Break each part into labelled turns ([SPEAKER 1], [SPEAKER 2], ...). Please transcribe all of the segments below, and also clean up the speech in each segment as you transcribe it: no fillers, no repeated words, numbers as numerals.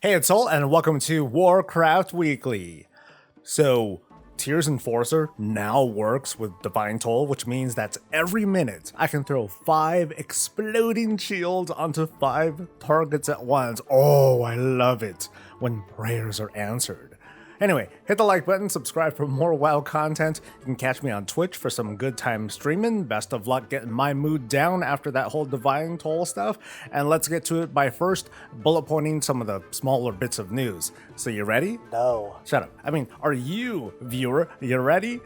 [SPEAKER 1] Hey, it's Soul, and welcome to Warcraft Weekly. So, Tier's Enforcer now works with Divine Toll, which means that every minute I can throw 5 exploding shields onto 5 targets at once. Oh, I love it when prayers are answered. Anyway, hit the like button, subscribe for more WoW content. You can catch me on Twitch for some good time streaming. Best of luck getting my mood down after that whole Divine Toll stuff. And let's get to it by first bullet pointing some of the smaller bits of news. So you ready?
[SPEAKER 2] No.
[SPEAKER 1] Shut up. I mean, are you, viewer, you ready?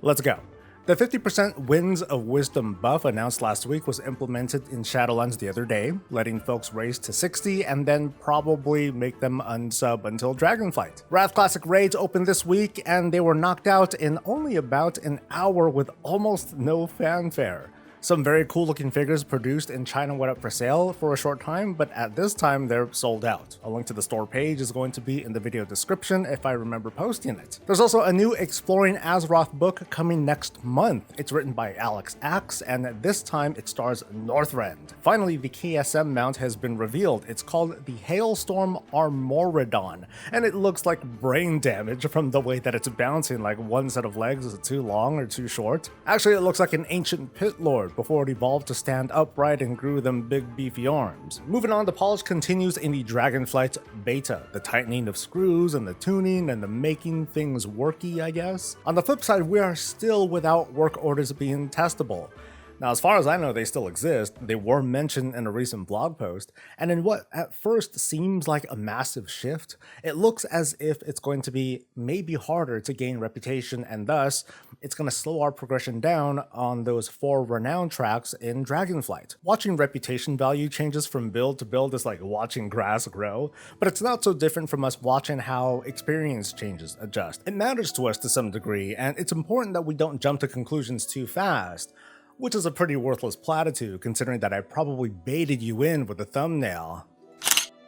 [SPEAKER 1] Let's go. The 50% Winds of Wisdom buff announced last week was implemented in Shadowlands the other day, letting folks raise to 60 and then probably make them unsub until Dragonflight. Wrath Classic raids opened this week and they were knocked out in only about an hour with almost no fanfare. Some very cool looking figures produced in China went up for sale for a short time, but at this time they're sold out. A link to the store page is going to be in the video description if I remember posting it. There's also a new Exploring Azeroth book coming next month. It's written by Alex Axe, and this time it stars Northrend. Finally, the KSM mount has been revealed. It's called the Hailstorm Armoredon, and it looks like brain damage from the way that it's bouncing, like one set of legs is too long or too short. Actually, it looks like an ancient pit lord before it evolved to stand upright and grew them big beefy arms. Moving on, the polish continues in the Dragonflight Beta, the tightening of screws and the tuning and the making things worky, I guess. On the flip side, we are still without work orders being testable. Now, as far as I know, they still exist. They were mentioned in a recent blog post, and in what at first seems like a massive shift, it looks as if it's going to be maybe harder to gain reputation, and thus, it's going to slow our progression down on those 4 renown tracks in Dragonflight. Watching reputation value changes from build to build is like watching grass grow, but it's not so different from us watching how experience changes adjust. It matters to us to some degree, and it's important that we don't jump to conclusions too fast. Which is a pretty worthless platitude, considering that I probably baited you in with the thumbnail.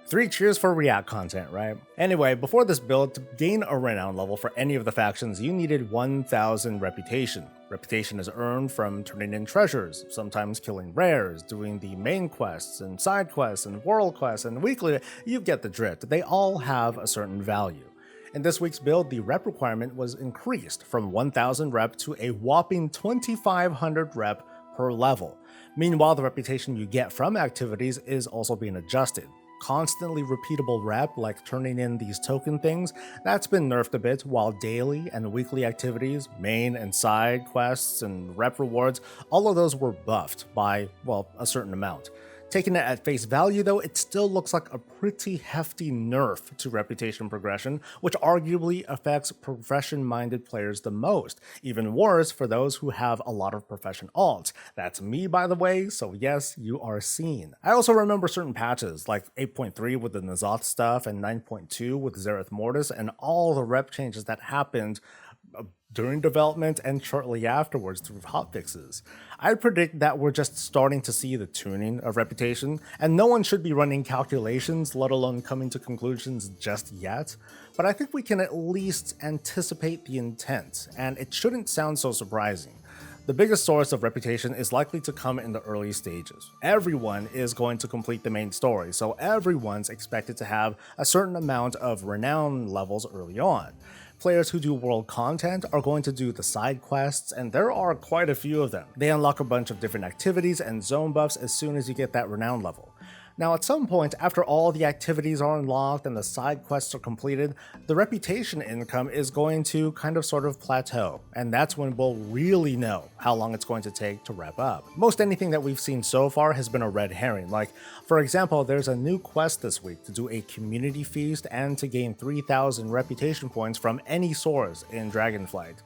[SPEAKER 1] 3 cheers for React content, right? Anyway, before this build, to gain a renown level for any of the factions, you needed 1,000 reputation. Reputation is earned from turning in treasures, sometimes killing rares, doing the main quests and side quests and world quests and weekly. You get the drift. They all have a certain value. In this week's build, the rep requirement was increased from 1,000 rep to a whopping 2,500 rep per level. Meanwhile, the reputation you get from activities is also being adjusted. Constantly repeatable rep, like turning in these token things, that's been nerfed a bit, while daily and weekly activities, main and side quests, and rep rewards, all of those were buffed by, well, a certain amount. Taking it at face value though, it still looks like a pretty hefty nerf to reputation progression, which arguably affects profession-minded players the most. Even worse for those who have a lot of profession alts. That's me, by the way, so yes, you are seen. I also remember certain patches, like 8.3 with the N'Zoth stuff and 9.2 with Zereth Mortis, and all the rep changes that happened during development and shortly afterwards through hotfixes. I predict that we're just starting to see the tuning of reputation, and no one should be running calculations, let alone coming to conclusions just yet, but I think we can at least anticipate the intent, and it shouldn't sound so surprising. The biggest source of reputation is likely to come in the early stages. Everyone is going to complete the main story, so everyone's expected to have a certain amount of renown levels early on. Players who do world content are going to do the side quests, and there are quite a few of them. They unlock a bunch of different activities and zone buffs as soon as you get that renown level. Now, at some point, after all the activities are unlocked and the side quests are completed, the reputation income is going to kind of sort of plateau, and that's when we'll really know how long it's going to take to rep up. Most anything that we've seen so far has been a red herring. Like, for example, there's a new quest this week to do a community feast and to gain 3,000 reputation points from any source in Dragonflight.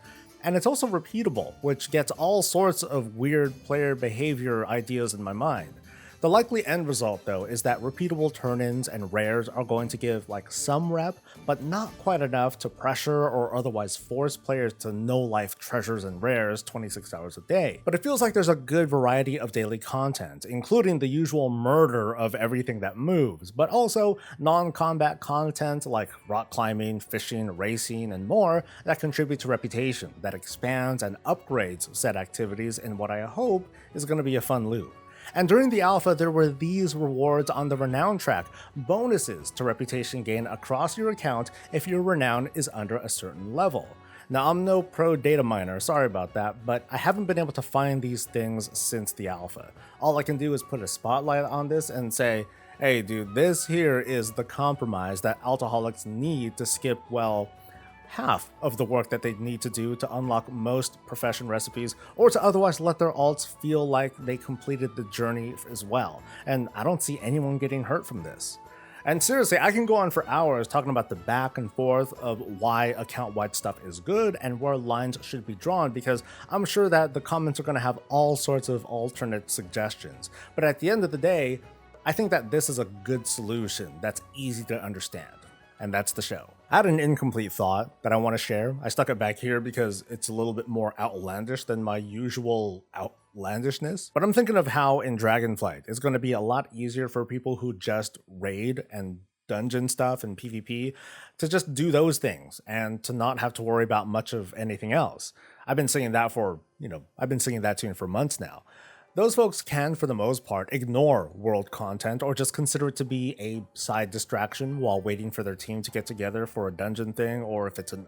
[SPEAKER 1] And it's also repeatable, which gets all sorts of weird player behavior ideas in my mind. The likely end result, though, is that repeatable turn-ins and rares are going to give like some rep, but not quite enough to pressure or otherwise force players to no-life treasures and rares 26 hours a day. But it feels like there's a good variety of daily content, including the usual murder of everything that moves, but also non-combat content like rock climbing, fishing, racing, and more that contribute to reputation, that expands and upgrades said activities in what I hope is going to be a fun loop. And during the alpha, there were these rewards on the renown track, bonuses to reputation gain across your account if your renown is under a certain level. Now, I'm no pro data miner, sorry about that, but I haven't been able to find these things since the alpha. All I can do is put a spotlight on this and say, hey dude, this here is the compromise that alcoholics need to skip, well, half of the work that they need to do to unlock most profession recipes, or to otherwise let their alts feel like they completed the journey as well. And I don't see anyone getting hurt from this. And seriously, I can go on for hours talking about the back and forth of why account-wide stuff is good and where lines should be drawn, because I'm sure that the comments are going to have all sorts of alternate suggestions. But at the end of the day, I think that this is a good solution that's easy to understand. And that's the show. I had an incomplete thought that I want to share. I stuck it back here because it's a little bit more outlandish than my usual outlandishness. But I'm thinking of how in Dragonflight, it's going to be a lot easier for people who just raid and dungeon stuff and PvP to just do those things and to not have to worry about much of anything else. I've been singing that tune for months now. Those folks can, for the most part, ignore world content or just consider it to be a side distraction while waiting for their team to get together for a dungeon thing, or if it's an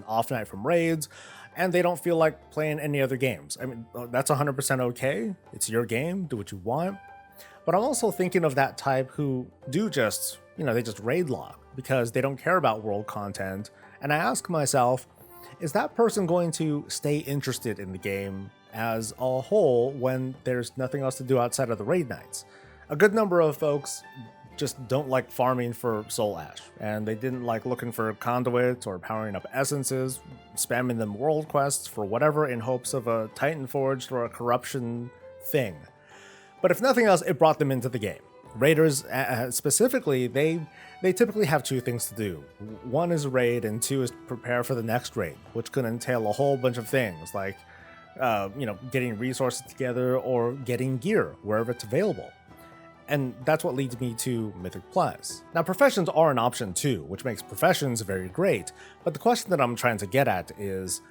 [SPEAKER 1] off night from raids, and they don't feel like playing any other games. I mean, that's 100% okay. It's your game. Do what you want. But I'm also thinking of that type who do just, they just raid log because they don't care about world content. And I ask myself, is that person going to stay interested in the game as a whole when there's nothing else to do outside of the raid nights? A good number of folks just don't like farming for soul ash, and they didn't like looking for conduits or powering up essences, spamming them world quests for whatever in hopes of a Titan Forged or a corruption thing. But if nothing else, it brought them into the game. Raiders specifically, they typically have two things to do. One is raid, and two is prepare for the next raid, which could entail a whole bunch of things like getting resources together or getting gear wherever it's available. And that's what leads me to Mythic Plus. Now, professions are an option too, which makes professions very great. But the question that I'm trying to get at is,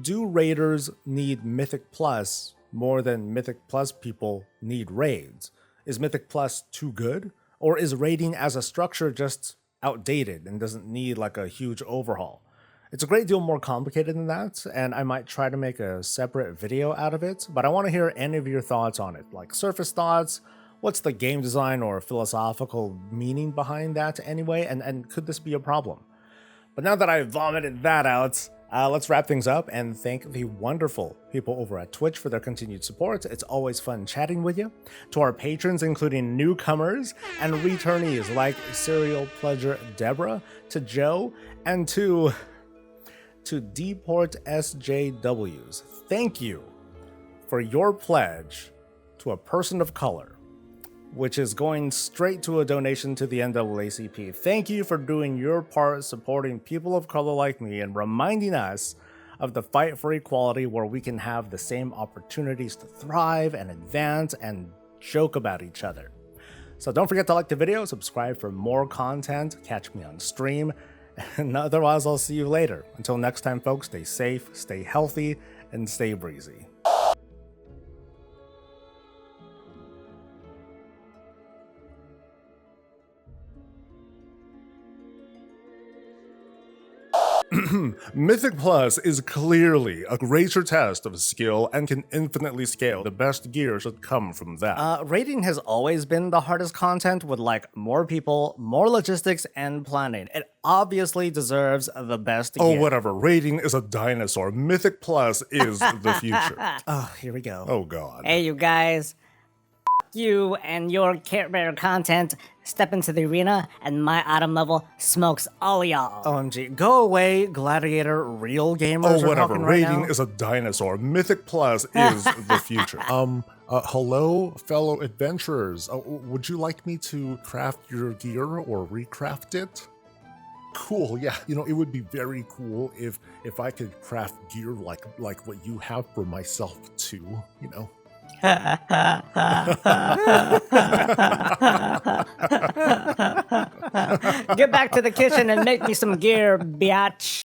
[SPEAKER 1] do raiders need Mythic Plus more than Mythic Plus people need raids? Is Mythic Plus too good? Or is raiding as a structure just outdated and doesn't need like a huge overhaul? It's a great deal more complicated than that, and I might try to make a separate video out of it, but I want to hear any of your thoughts on it, like surface thoughts, what's the game design or philosophical meaning behind that anyway, and could this be a problem? But now that I've vomited that out, let's wrap things up and thank the wonderful people over at Twitch for their continued support. It's always fun chatting with you. To our patrons, including newcomers and returnees like Serial Pleasure Deborah, to Joe, and to Deport SJWs. Thank you for your pledge to a person of color, which is going straight to a donation to the NAACP. Thank you for doing your part supporting people of color like me and reminding us of the fight for equality where we can have the same opportunities to thrive and advance and joke about each other. So don't forget to like the video, subscribe for more content, catch me on stream, and otherwise I'll see you later. Until next time, folks, stay safe, stay healthy, and stay breezy. Mythic Plus is clearly a greater test of skill and can infinitely scale. The best gear should come from that.
[SPEAKER 2] Raiding has always been the hardest content with like more people, more logistics, and planning. It obviously deserves the best gear.
[SPEAKER 1] Oh, whatever. Raiding is a dinosaur. Mythic Plus is the future.
[SPEAKER 2] Oh, here we go.
[SPEAKER 1] Oh, God.
[SPEAKER 2] Hey, you guys. You and your Care Bear content. Step into the arena, and my item level smokes all y'all. OMG. Go away, Gladiator. Real gamers
[SPEAKER 1] Oh, whatever.
[SPEAKER 2] right
[SPEAKER 1] Raiding
[SPEAKER 2] now.
[SPEAKER 1] is a dinosaur. Mythic Plus is the future. Hello, fellow adventurers. Would you like me to craft your gear or recraft it? Cool, yeah. It would be very cool if I could craft gear like what you have for myself too,
[SPEAKER 2] Get back to the kitchen and make me some gear, biatch.